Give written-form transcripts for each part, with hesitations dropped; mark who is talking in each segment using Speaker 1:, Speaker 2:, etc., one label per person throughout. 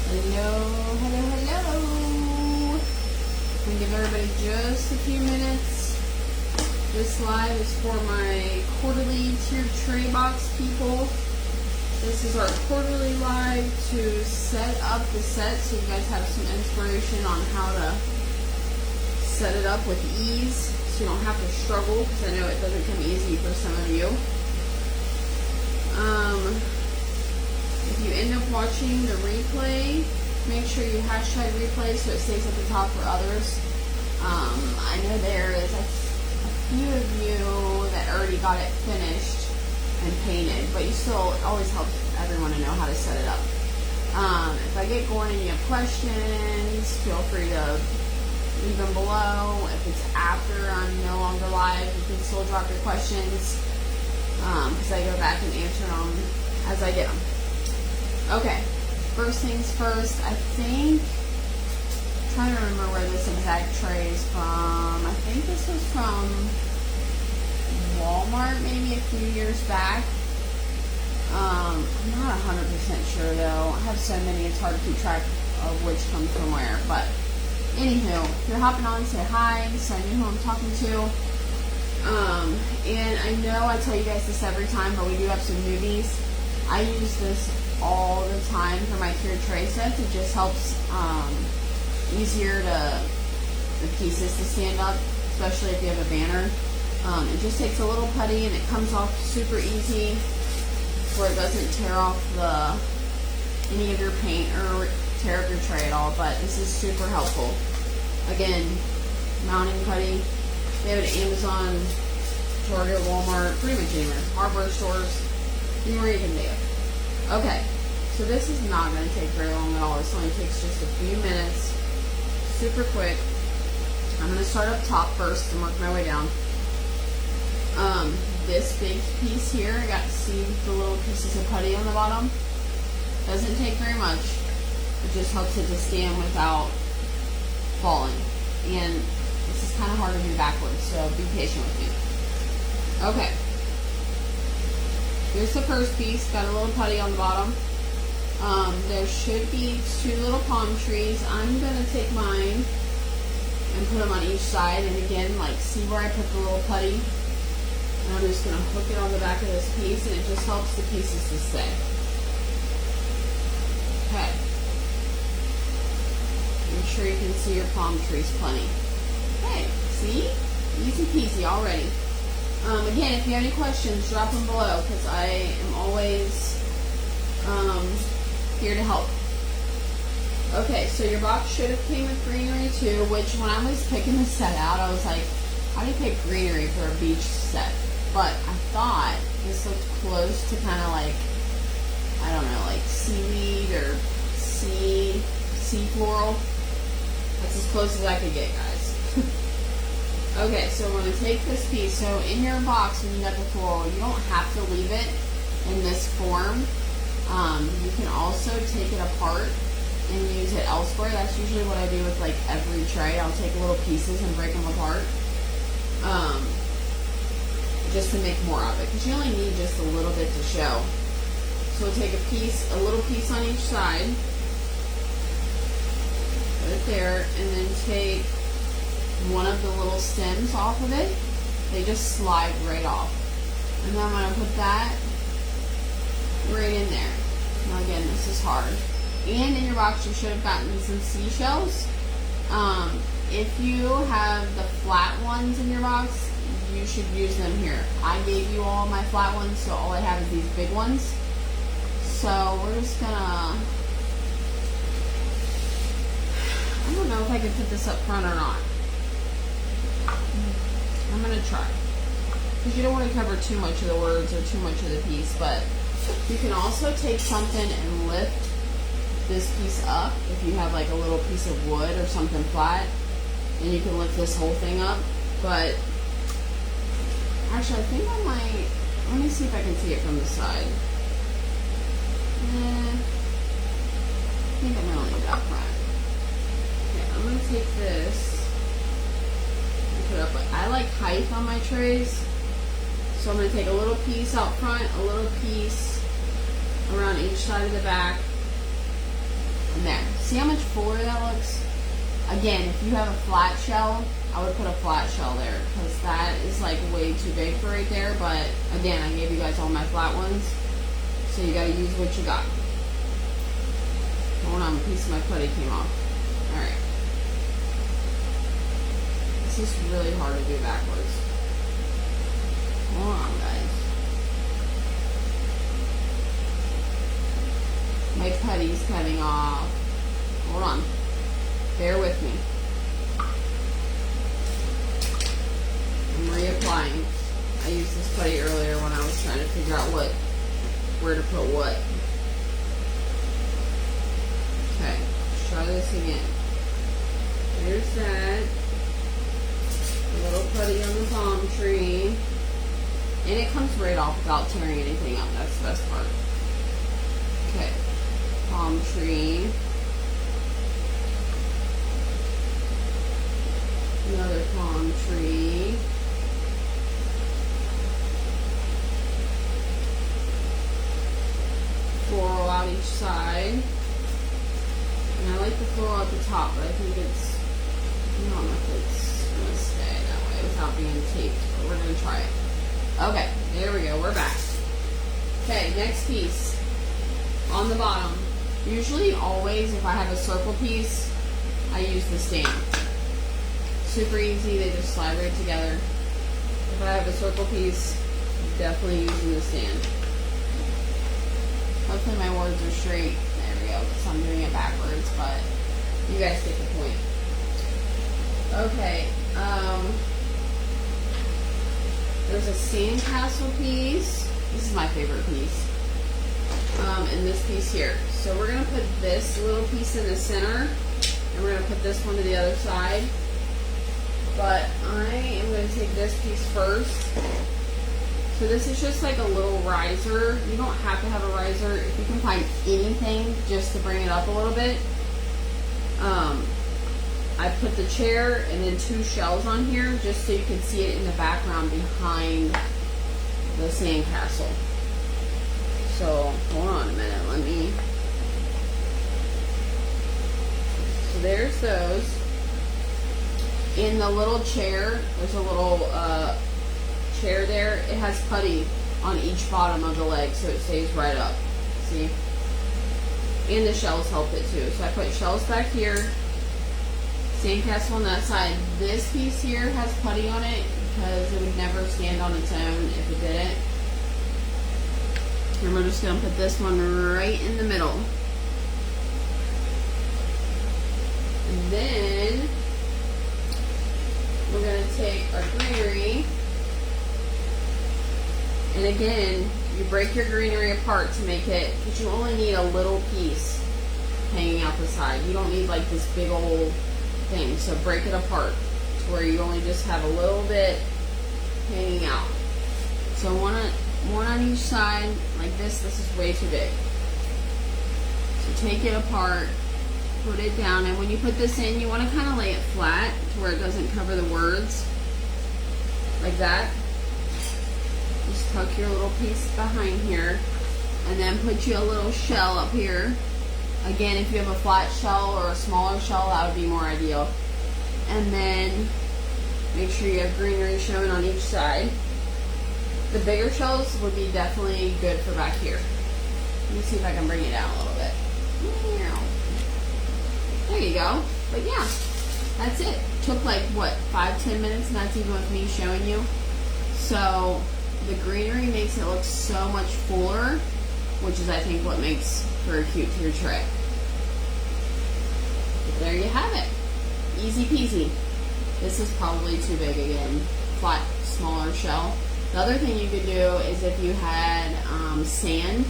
Speaker 1: Hello. I'm gonna give everybody just a few minutes. This live is for my quarterly tiered tray box people. This is our quarterly live to set up the set so you guys have some inspiration on how to set it up with ease so you don't have to struggle, because I know it doesn't come easy for some of you. If you end up watching the replay, make sure you hashtag replay so it stays at the top for others. I know there is a few of you that already got it finished and painted, but you still, it always helps everyone to know how to set it up. If I get going and you have questions, feel free to leave them below. If it's after I'm no longer live, you can still drop your questions, because I go back and answer them as I get them. Okay, first things first, I think, I'm trying to remember where this exact tray is from. I think this was from Walmart maybe a few years back. I'm not 100% sure though. I have so many, it's hard to keep track of which comes from where. But anywho, if you're hopping on, say hi, so I know who I'm talking to. And I know I tell you guys this every time, but we do have some newbies. I use this all the time for my tiered tray sets. It just helps easier the pieces to stand up, especially if you have a banner. It just takes a little putty and it comes off super easy, where it doesn't tear off any of your paint or tear up your tray at all. But this is super helpful. Again, mounting putty. They have it at Amazon, Target, Walmart, pretty much anywhere. Hardware stores, anywhere you can do it. Okay, so this is not going to take very long at all. This only takes just a few minutes. Super quick. I'm going to start up top first and work my way down. This big piece here, I got to see the little pieces of putty on the bottom. Doesn't take very much. It just helps it to stand without falling. And this is kind of hard to do backwards, so be patient with me. Okay. Here's the first piece, got a little putty on the bottom. There should be two little palm trees. I'm going to take mine and put them on each side. And again, like, see where I put the little putty? And I'm just going to hook it on the back of this piece, and it just helps the pieces to stay. Okay. Make sure you can see your palm trees plenty. Okay, see? Easy peasy already. Again, if you have any questions, drop them below, because I am always here to help. Okay, so your box should have came with greenery too, which when I was picking the set out, I was like, how do you pick greenery for a beach set? But I thought this looked close to kind of like, I don't know, like seaweed or sea floral. That's as close as I could get, guys. Okay, so we're going to take this piece. So in your box, when you got the floral, you don't have to leave it in this form. You can also take it apart and use it elsewhere. That's usually what I do with like every tray. I'll take little pieces and break them apart, just to make more of it, because you only need just a little bit to show. So we'll take a little piece on each side, put it there, and then take one of the little stems off of it. They just slide right off. And then I'm going to put that right in there. Now again, this is hard. And in your box, you should have gotten some seashells. If you have the flat ones in your box, you should use them here. I gave you all my flat ones, so all I have is these big ones. So we're just going to, I don't know if I can put this up front or not. I'm going to try, because you don't want to cover too much of the words or too much of the piece. But you can also take something and lift this piece up if you have like a little piece of wood or something flat, and you can lift this whole thing up. But actually, I think I might, let me see if I can see it from the side. I think I'm going to leave that front. Okay, I'm going to take this. Put up. I like height on my trays, so I'm going to take a little piece out front, a little piece around each side of the back, and there. See how much fuller that looks? Again, if you have a flat shell, I would put a flat shell there because that is like way too big for right there. But again, I gave you guys all my flat ones, so you gotta use what you got. Hold on, a piece of my putty came off. Alright. This is really hard to do backwards. Hold on, guys. My putty's cutting off. Hold on. Bear with me. I'm reapplying. I used this putty earlier when I was trying to figure out where to put what. Okay, let's try this again. There's that. A little putty on the palm tree. And it comes right off without tearing anything up. That's the best part. Okay. Palm tree. Another palm tree. Floral out each side. And I like the floral at the top, but I think it's, I don't know if it's going to stay that way without being taped, but we're going to try it. Okay, there we go, we're back. Okay, next piece. On the bottom. Usually, always, if I have a circle piece, I use the stand. Super easy, they just slide right together. If I have a circle piece, definitely using the stand. Hopefully my words are straight. There we go, because I'm doing it backwards, but you guys get the point. Okay, there's a sandcastle piece. This is my favorite piece. And this piece here. So we're going to put this little piece in the center, and we're going to put this one to the other side. But I am going to take this piece first. So this is just like a little riser. You don't have to have a riser. If you can find anything just to bring it up a little bit. I put the chair and then 2 shells on here just so you can see it in the background behind the sandcastle. So hold on a minute, let me. So there's those. In the little chair, there's a little chair there. It has putty on each bottom of the leg so it stays right up. See? And the shells help it too. So I put shells back here. Sandcastle on that side. This piece here has putty on it because it would never stand on its own if it didn't. And we're just going to put this one right in the middle. And then we're going to take our greenery. And again, you break your greenery apart to make it, because you only need a little piece hanging out the side. You don't need like this big old thing. So break it apart to where you only just have a little bit hanging out. So one on each side, like this. This is way too big. So take it apart, put it down, and when you put this in, you want to kind of lay it flat to where it doesn't cover the words. Like that. Just tuck your little piece behind here, and then put you a little shell up here. Again, if you have a flat shell or a smaller shell, that would be more ideal. And then make sure you have greenery showing on each side. The bigger shells would be definitely good for back here. Let me see if I can bring it down a little bit. There you go. But yeah, that's it. Took like, what, 5-10 minutes, and that's even with me showing you. So the greenery makes it look so much fuller, which is, I think, what makes for a cute tier tray. But there you have it. Easy peasy. This is probably too big again. Flat, smaller shell. The other thing you could do is if you had sand,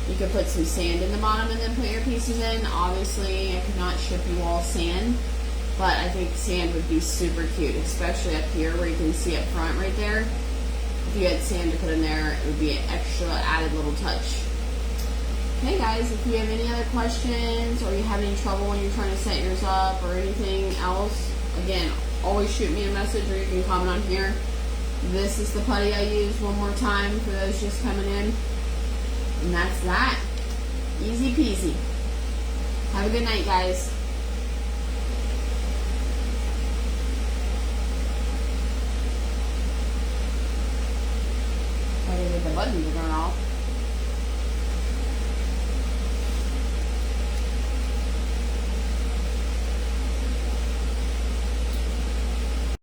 Speaker 1: you could put some sand in the bottom and then put your pieces in. Obviously, I could not ship you all sand, but I think sand would be super cute, especially up here where you can see up front right there. If you had sand to put in there, it would be an extra added little touch. Okay guys, if you have any other questions or you have any trouble when you're trying to set yours up or anything else, again, always shoot me a message or you can comment on here. This is the putty I used one more time for those just coming in. And that's that. Easy peasy. Have a good good night, guys. Gotta get the button to turn off.